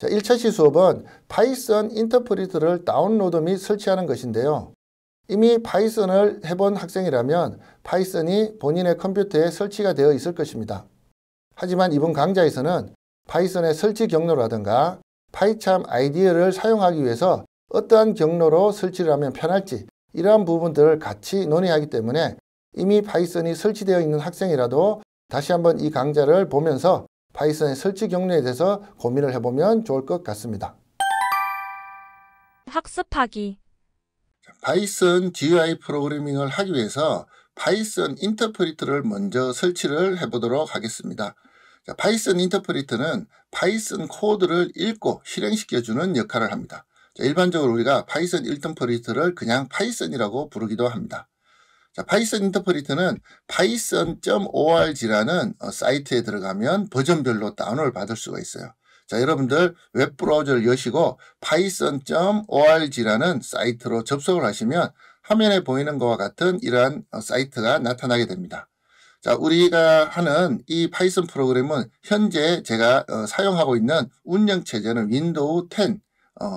자, 1차 수업은 파이썬 인터프리터를 다운로드 및 설치하는 것인데요. 이미 파이썬을 해본 학생이라면 파이썬이 본인의 컴퓨터에 설치가 되어 있을 것입니다. 하지만 이번 강좌에서는 파이썬의 설치 경로라든가 파이참 아이디어를 사용하기 위해서 어떠한 경로로 설치를 하면 편할지 이러한 부분들을 같이 논의하기 때문에 이미 파이썬이 설치되어 있는 학생이라도 다시 한번 이 강좌를 보면서 파이썬의 설치 경로에 대해서 고민을 해보면 좋을 것 같습니다. 학습하기. 파이썬 GUI 프로그래밍을 하기 위해서 파이썬 인터프리터를 먼저 설치를 해보도록 하겠습니다. 자, 파이썬 인터프리터는 파이썬 코드를 읽고 실행시켜주는 역할을 합니다. 자, 일반적으로 우리가 파이썬 인터프리터를 그냥 파이썬이라고 부르기도 합니다. 자, 파이썬 인터프리터는 python.org라는 사이트에 들어가면 버전별로 다운을 받을 수가 있어요. 자, 여러분들 웹브라우저를 여시고 python.org라는 사이트로 접속을 하시면 화면에 보이는 것과 같은 이러한 사이트가 나타나게 됩니다. 자, 우리가 하는 이 파이썬 프로그램은 현재 제가 사용하고 있는 운영체제는 윈도우 10,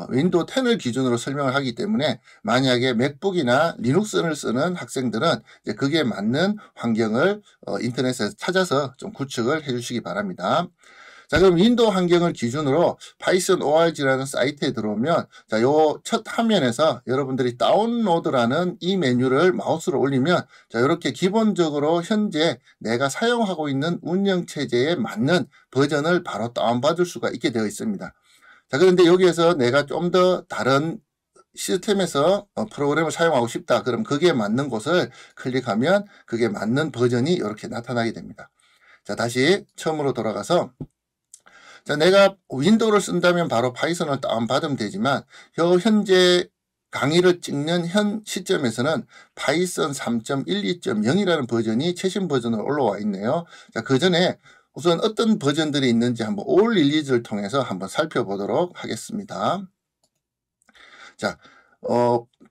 윈도우 10을 기준으로 설명을 하기 때문에 만약에 맥북이나 리눅스를 쓰는 학생들은 이제 그게 맞는 환경을 인터넷에서 찾아서 좀 구축을 해주시기 바랍니다. 자, 그럼 윈도우 환경을 기준으로 파이썬 org라는 사이트에 들어오면 자, 요 첫 화면에서 여러분들이 다운로드라는 이 메뉴를 마우스로 올리면 자, 이렇게 기본적으로 현재 내가 사용하고 있는 운영체제에 맞는 버전을 바로 다운받을 수가 있게 되어 있습니다. 자, 그런데 여기에서 내가 좀 더 다른 시스템에서 프로그램을 사용하고 싶다. 그럼 그게 맞는 곳을 클릭하면 그게 맞는 버전이 이렇게 나타나게 됩니다. 자, 다시 처음으로 돌아가서 자, 내가 윈도우를 쓴다면 바로 파이썬을 다운받으면 되지만 현재 강의를 찍는 현 시점에서는 파이썬 3.12.0이라는 버전이 최신 버전으로 올라와 있네요. 자, 그 전에 우선 어떤 버전들이 있는지 한번 올 릴리즈를 통해서 한번 살펴보도록 하겠습니다. 자,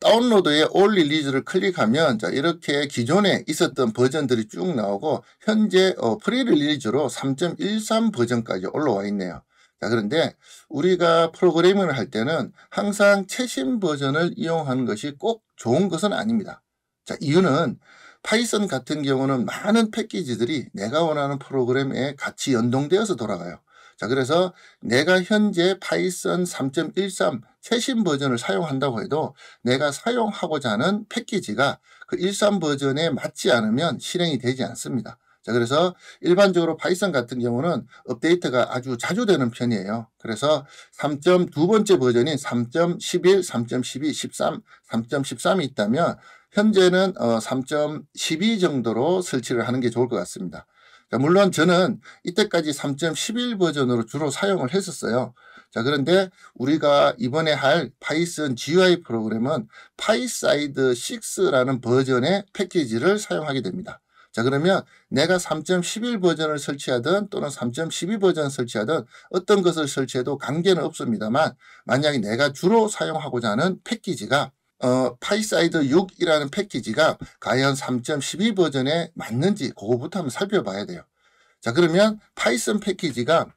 다운로드에 올 릴리즈를 클릭하면 자, 이렇게 기존에 있었던 버전들이 쭉 나오고 현재 프리 릴리즈로 3.13 버전까지 올라와 있네요. 자, 그런데 우리가 프로그래밍을 할 때는 항상 최신 버전을 이용하는 것이 꼭 좋은 것은 아닙니다. 자, 이유는 파이썬 같은 경우는 많은 패키지들이 내가 원하는 프로그램에 같이 연동되어서 돌아가요. 자, 그래서 내가 현재 파이썬 3.13 최신 버전을 사용한다고 해도 내가 사용하고자 하는 패키지가 그 13 버전에 맞지 않으면 실행이 되지 않습니다. 자, 그래서 일반적으로 파이썬 같은 경우는 업데이트가 아주 자주 되는 편이에요. 그래서 3.2번째 버전인 3.11, 3.12, 13, 3.13이 있다면 현재는 3.12 정도로 설치를 하는 게 좋을 것 같습니다. 자, 물론 저는 이때까지 3.11 버전으로 주로 사용을 했었어요. 자, 그런데 우리가 이번에 할 파이썬 GUI 프로그램은 파이사이드 6라는 버전의 패키지를 사용하게 됩니다. 자, 그러면 내가 3.11 버전을 설치하든 또는 3.12 버전을 설치하든 어떤 것을 설치해도 관계는 없습니다만 만약에 내가 주로 사용하고자 하는 패키지가 파이사이드 6이라는 패키지가 과연 3.12 버전에 맞는지 그거부터 한번 살펴봐야 돼요. 자, 그러면 파이썬 패키지가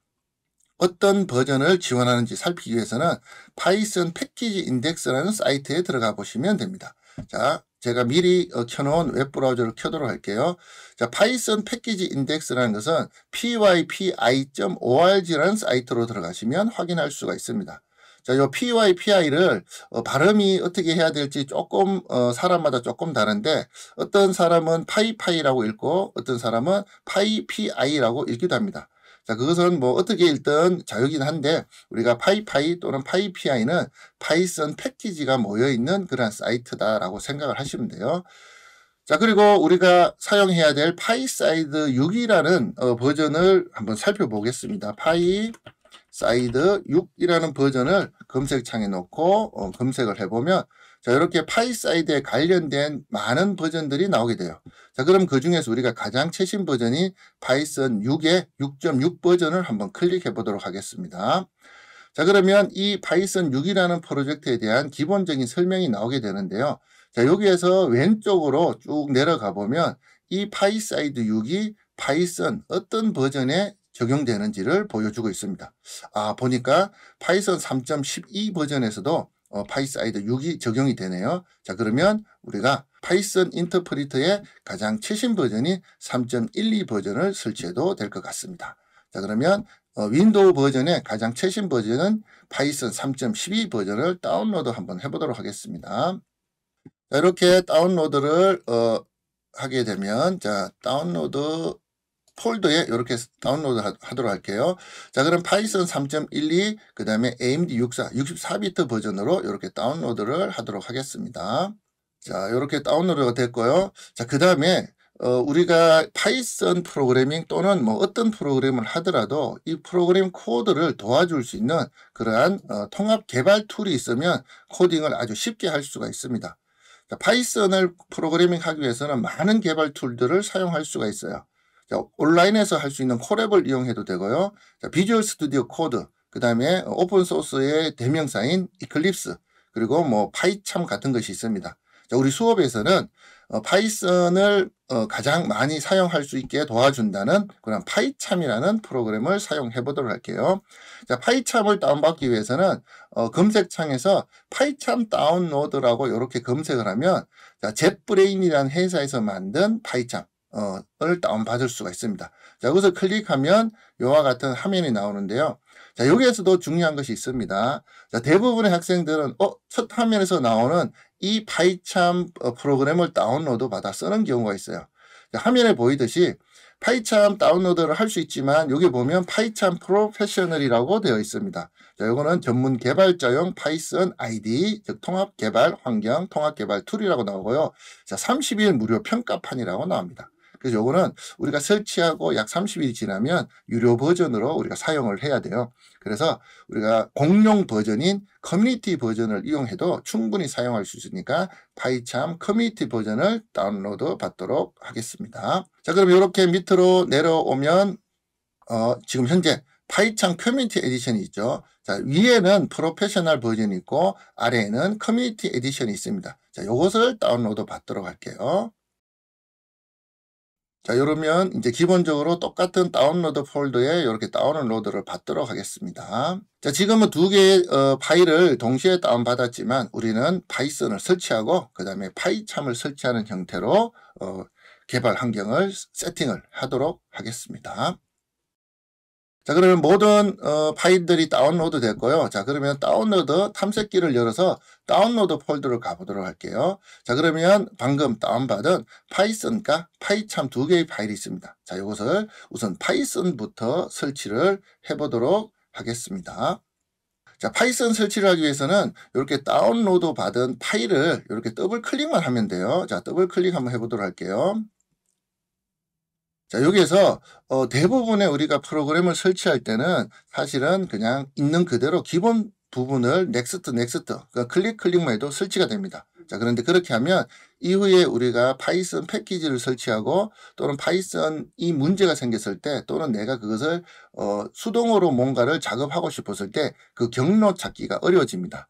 어떤 버전을 지원하는지 살피기 위해서는 파이썬 패키지 인덱스라는 사이트에 들어가 보시면 됩니다. 자, 제가 미리 켜놓은 웹브라우저를 켜도록 할게요. 자, 파이썬 패키지 인덱스라는 것은 pypi.org라는 사이트로 들어가시면 확인할 수가 있습니다. 자, 요 pypi를 발음이 어떻게 해야 될지 조금 사람마다 조금 다른데 어떤 사람은 파이파이라고 읽고 어떤 사람은 파이피아이라고 읽기도 합니다. 자, 그것은 뭐 어떻게 읽든 자유긴 한데 우리가 파이파이 또는 파이피아이는 파이썬 패키지가 모여있는 그런 사이트다라고 생각을 하시면 돼요. 자, 그리고 우리가 사용해야 될 파이사이드 6이라는 버전을 한번 살펴보겠습니다. 파이사이드 6이라는 버전을 검색창에 놓고 검색을 해보면 자, 이렇게 파이사이드에 관련된 많은 버전들이 나오게 돼요. 자, 그럼 그 중에서 우리가 가장 최신 버전이 파이썬 6의 6.6 버전을 한번 클릭해 보도록 하겠습니다. 자, 그러면 이 파이썬 6이라는 프로젝트에 대한 기본적인 설명이 나오게 되는데요. 자, 여기에서 왼쪽으로 쭉 내려가 보면 이 파이사이드 6이 파이썬 어떤 버전에 적용되는지를 보여주고 있습니다. 보니까 파이썬 3.12 버전에서도 파이사이드 6이 적용이 되네요. 자, 그러면 우리가 파이썬 인터프리터의 가장 최신 버전인 3.12 버전을 설치해도 될 것 같습니다. 자, 그러면 윈도우 버전의 가장 최신 버전은 파이썬 3.12 버전을 다운로드 한번 해보도록 하겠습니다. 자, 이렇게 다운로드를 하게 되면, 자, 다운로드 폴더에 이렇게 다운로드 하도록 할게요. 자, 그럼 파이썬 3.12, 그 다음에 AMD 64비트 버전으로 이렇게 다운로드를 하도록 하겠습니다. 자, 이렇게 다운로드가 됐고요. 자, 그 다음에 우리가 파이썬 프로그래밍 또는 뭐 어떤 프로그램을 하더라도 이 프로그램 코드를 도와줄 수 있는 그러한 통합 개발 툴이 있으면 코딩을 아주 쉽게 할 수가 있습니다. 자, 파이썬을 프로그래밍 하기 위해서는 많은 개발 툴들을 사용할 수가 있어요. 자, 온라인에서 할 수 있는 콜앱을 이용해도 되고요. 자, 비주얼 스튜디오 코드, 그 다음에 오픈소스의 대명사인 이클립스, 그리고 뭐 파이참 같은 것이 있습니다. 자, 우리 수업에서는 파이썬을 가장 많이 사용할 수 있게 도와준다는 그런 파이참이라는 프로그램을 사용해 보도록 할게요. 자, 파이참을 다운받기 위해서는 검색창에서 파이참 다운로드라고 이렇게 검색을 하면, 자, 젯브레인이라는 회사에서 만든 파이참 을 다운받을 수가 있습니다. 자, 여기서 클릭하면 이와 같은 화면이 나오는데요. 자, 여기에서도 중요한 것이 있습니다. 자, 대부분의 학생들은 첫 화면에서 나오는 이 파이참 프로그램을 다운로드 받아 쓰는 경우가 있어요. 자, 화면에 보이듯이 파이참 다운로드를 할 수 있지만 여기 보면 파이참 프로페셔널이라고 되어 있습니다. 자, 이거는 전문 개발자용 파이썬 IDE, 즉 통합 개발 환경, 통합 개발 툴이라고 나오고요. 자, 30일 무료 평가판이라고 나옵니다. 그래서 요거는 우리가 설치하고 약 30일이 지나면 유료 버전으로 우리가 사용을 해야 돼요. 그래서 우리가 공용 버전인 커뮤니티 버전을 이용해도 충분히 사용할 수 있으니까 파이참 커뮤니티 버전을 다운로드 받도록 하겠습니다. 자, 그럼 이렇게 밑으로 내려오면 지금 현재 파이참 커뮤니티 에디션이 있죠. 자, 위에는 프로페셔널 버전이 있고 아래에는 커뮤니티 에디션이 있습니다. 자, 이것을 다운로드 받도록 할게요. 자, 이러면 이제 기본적으로 똑같은 다운로드 폴더에 이렇게 다운로드를 받도록 하겠습니다. 자, 지금은 두 개의 파일을 동시에 다운받았지만 우리는 파이썬을 설치하고 그 다음에 파이참을 설치하는 형태로 개발 환경을 세팅을 하도록 하겠습니다. 자, 그러면 모든 파일들이 다운로드 됐고요. 자, 그러면 다운로드 탐색기를 열어서 다운로드 폴더를 가보도록 할게요. 자, 그러면 방금 다운받은 파이썬과 파이참 두 개의 파일이 있습니다. 자, 이것을 우선 파이썬부터 설치를 해보도록 하겠습니다. 자, 파이썬 설치를 하기 위해서는 이렇게 다운로드 받은 파일을 이렇게 더블 클릭만 하면 돼요. 자, 더블 클릭 한번 해보도록 할게요. 자, 여기에서 대부분의 우리가 프로그램을 설치할 때는 사실은 그냥 있는 그대로 기본 부분을 넥스트 그러니까 클릭만 해도 설치가 됩니다. 자, 그런데 그렇게 하면 이후에 우리가 파이썬 패키지를 설치하고 또는 파이썬 이 문제가 생겼을 때 또는 내가 그것을 수동으로 뭔가를 작업하고 싶었을 때 그 경로 찾기가 어려워집니다.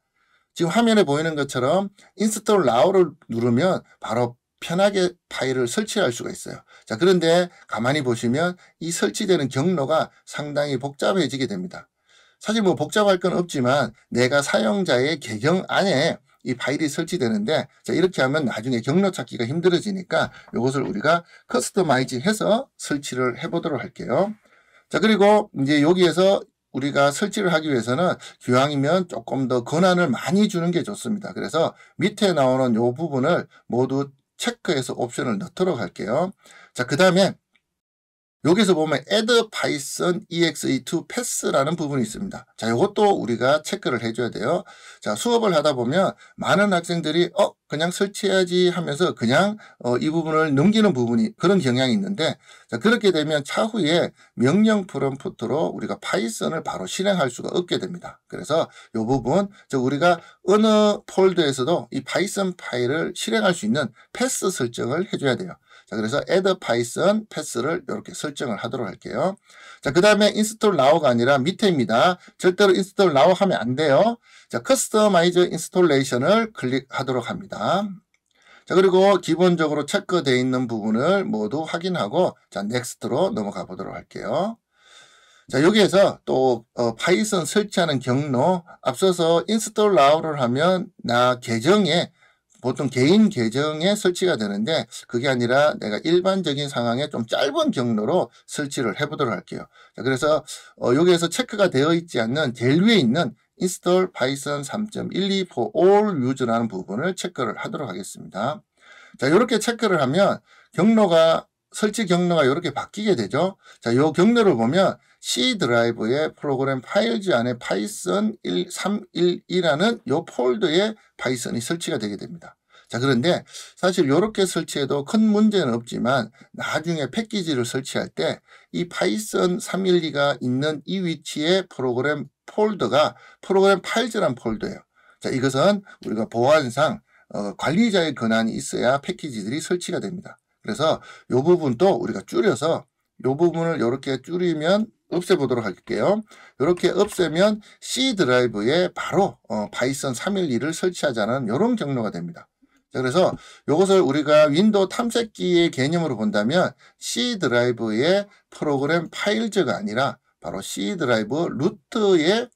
지금 화면에 보이는 것처럼 인스톨 now를 누르면 바로 편하게 파일을 설치할 수가 있어요. 자, 그런데 가만히 보시면 이 설치되는 경로가 상당히 복잡해지게 됩니다. 사실 뭐 복잡할 건 없지만 내가 사용자의 계정 안에 이 파일이 설치되는데, 자, 이렇게 하면 나중에 경로 찾기가 힘들어지니까 이것을 우리가 커스터마이즈 해서 설치를 해보도록 할게요. 자, 그리고 이제 여기에서 우리가 설치를 하기 위해서는 기왕이면 조금 더 권한을 많이 주는 게 좋습니다. 그래서 밑에 나오는 이 부분을 모두 체크해서 옵션을 넣도록 할게요. 자, 그 다음에 여기서 보면 add python exe2 pass라는 부분이 있습니다. 자, 이것도 우리가 체크를 해줘야 돼요. 자, 수업을 하다 보면 많은 학생들이 그냥 설치해야지 하면서 그냥 이 부분을 넘기는 부분이 그런 경향이 있는데, 자, 그렇게 되면 차후에 명령 프롬프트로 우리가 파이썬을 바로 실행할 수가 없게 됩니다. 그래서 이 부분, 우리가 어느 폴더에서도 이 파이썬 파일을 실행할 수 있는 패스 설정을 해줘야 돼요. 자, 그래서 add python pass를 이렇게 설정을 하도록 할게요. 자, 그 다음에 install now가 아니라 밑에입니다. 절대로 install now 하면 안 돼요. 자, customize installation을 클릭하도록 합니다. 자, 그리고 기본적으로 체크되어 있는 부분을 모두 확인하고, 자, next로 넘어가 보도록 할게요. 자, 여기에서 또 파이썬 설치하는 경로, 앞서서 install now를 하면 나 계정에 보통 개인 계정에 설치가 되는데 그게 아니라 내가 일반적인 상황에 좀 짧은 경로로 설치를 해보도록 할게요. 자, 그래서 여기에서 체크가 되어 있지 않는 제일 위에 있는 install python 3.12 for all use라는 부분을 체크를 하도록 하겠습니다. 자, 이렇게 체크를 하면 설치 경로가 이렇게 바뀌게 되죠. 자, 이 경로를 보면 C 드라이브의 프로그램 파일즈 안에 파이썬 312라는 이 폴더에 파이썬이 설치가 되게 됩니다. 자, 그런데 사실 이렇게 설치해도 큰 문제는 없지만 나중에 패키지를 설치할 때 이 파이썬 312가 있는 이 위치에 프로그램 폴더가 프로그램 파일즈란 폴더예요. 자, 이것은 우리가 보안상 관리자의 권한이 있어야 패키지들이 설치가 됩니다. 그래서 이 부분도 우리가 줄여서 이 부분을 이렇게 줄이면 없애보도록 할게요. 이렇게 없애면 C 드라이브에 바로 파이썬 312를 설치하자는 이런 경로가 됩니다. 자, 그래서 이것을 우리가 윈도우 탐색기의 개념으로 본다면 C 드라이브의 프로그램 파일즈가 아니라 바로 C 드라이브 루트에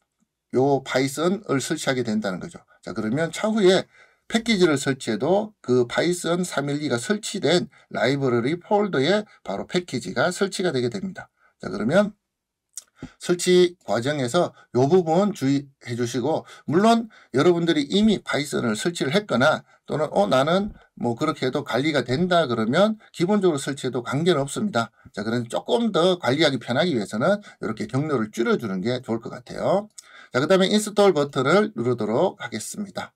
요 파이썬을 설치하게 된다는 거죠. 자, 그러면 차후에 패키지를 설치해도 그 파이썬 312가 설치된 라이브러리 폴더에 바로 패키지가 설치가 되게 됩니다. 자, 그러면 설치 과정에서 이 부분 주의해 주시고, 물론 여러분들이 이미 파이썬을 설치를 했거나 또는 나는 뭐 그렇게 해도 관리가 된다 그러면 기본적으로 설치해도 관계는 없습니다. 자, 그럼 조금 더 관리하기 편하기 위해서는 이렇게 경로를 줄여주는 게 좋을 것 같아요. 자, 그 다음에 인스톨 버튼을 누르도록 하겠습니다.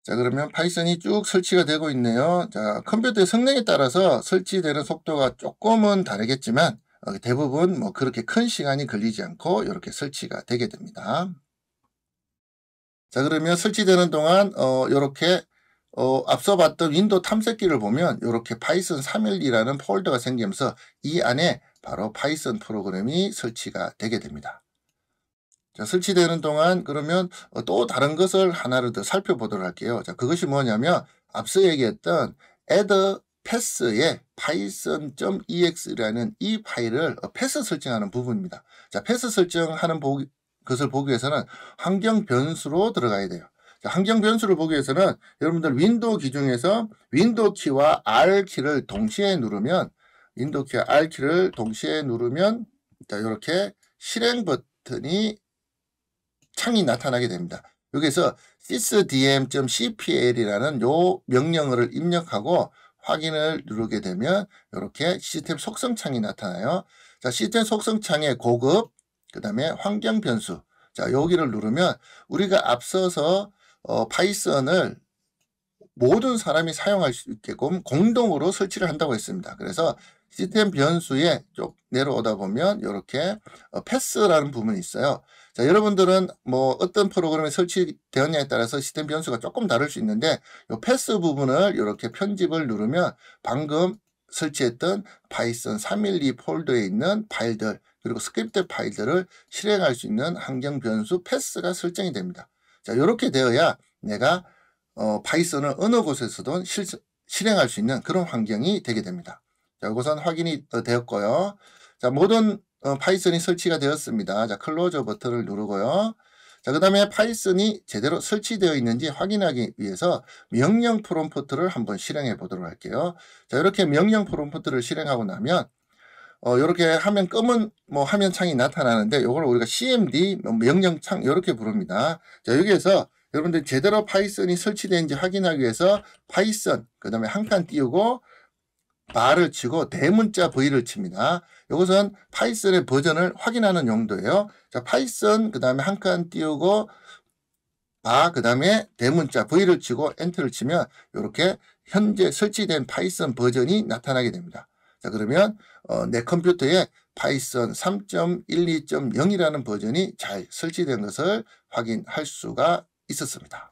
자, 그러면 파이썬이 쭉 설치가 되고 있네요. 자, 컴퓨터의 성능에 따라서 설치되는 속도가 조금은 다르겠지만 대부분 뭐 그렇게 큰 시간이 걸리지 않고 이렇게 설치가 되게 됩니다. 자, 그러면 설치되는 동안 이렇게 앞서 봤던 윈도우 탐색기를 보면 이렇게 파이썬 312라는 폴더가 생기면서 이 안에 바로 파이썬 프로그램이 설치가 되게 됩니다. 자, 설치되는 동안 그러면 또 다른 것을 하나를 더 살펴보도록 할게요. 자, 그것이 뭐냐면 앞서 얘기했던 add pass의 python.ex라는 이 파일을 패스 설정하는 부분입니다. 자, 패스 설정하는 것을 보기 위해서는 환경 변수로 들어가야 돼요. 자, 환경 변수를 보기 위해서는 여러분들 윈도우 기준에서 윈도우 키와 R 키를 동시에 누르면 자, 이렇게 실행 버튼이 창이 나타나게 됩니다. 여기서 sysdm.cpl이라는 요 명령어를 입력하고 확인을 누르게 되면 이렇게 시스템 속성 창이 나타나요. 자, 시스템 속성 창에 고급, 그 다음에 환경 변수. 자, 여기를 누르면 우리가 앞서서 파이썬을 모든 사람이 사용할 수 있게끔 공동으로 설치를 한다고 했습니다. 그래서 시스템 변수에 쭉 내려오다 보면 이렇게 패스라는 부분이 있어요. 자, 여러분들은 뭐 어떤 프로그램이 설치되었냐에 따라서 시스템 변수가 조금 다를 수 있는데 이 패스 부분을 이렇게 편집을 누르면 방금 설치했던 파이썬 312 폴더에 있는 파일들 그리고 스크립트 파일들을 실행할 수 있는 환경 변수 패스가 설정이 됩니다. 자, 이렇게 되어야 내가 파이썬을 어느 곳에서든 실행할 수 있는 그런 환경이 되게 됩니다. 자, 이것은 확인이 되었고요. 자, 모든 파이썬이 설치가 되었습니다. 자, 클로저 버튼을 누르고요. 자, 그 다음에 파이썬이 제대로 설치되어 있는지 확인하기 위해서 명령 프롬프트를 한번 실행해 보도록 할게요. 자, 이렇게 명령 프롬프트를 실행하고 나면 이렇게 화면 검은 화면 창이 나타나는데 이걸 우리가 cmd 명령창 이렇게 부릅니다. 자, 여기에서 여러분들 제대로 파이썬이 설치되는지 확인하기 위해서 파이썬 그 다음에 한 칸 띄우고 바를 치고 대문자 V를 칩니다. 이것은 파이썬의 버전을 확인하는 용도예요. 자, 파이썬 그 다음에 한 칸 띄우고 그 다음에 대문자 V를 치고 엔터를 치면 이렇게 현재 설치된 파이썬 버전이 나타나게 됩니다. 자, 그러면 내 컴퓨터에 파이썬 3.12.0이라는 버전이 잘 설치된 것을 확인할 수가 있었습니다.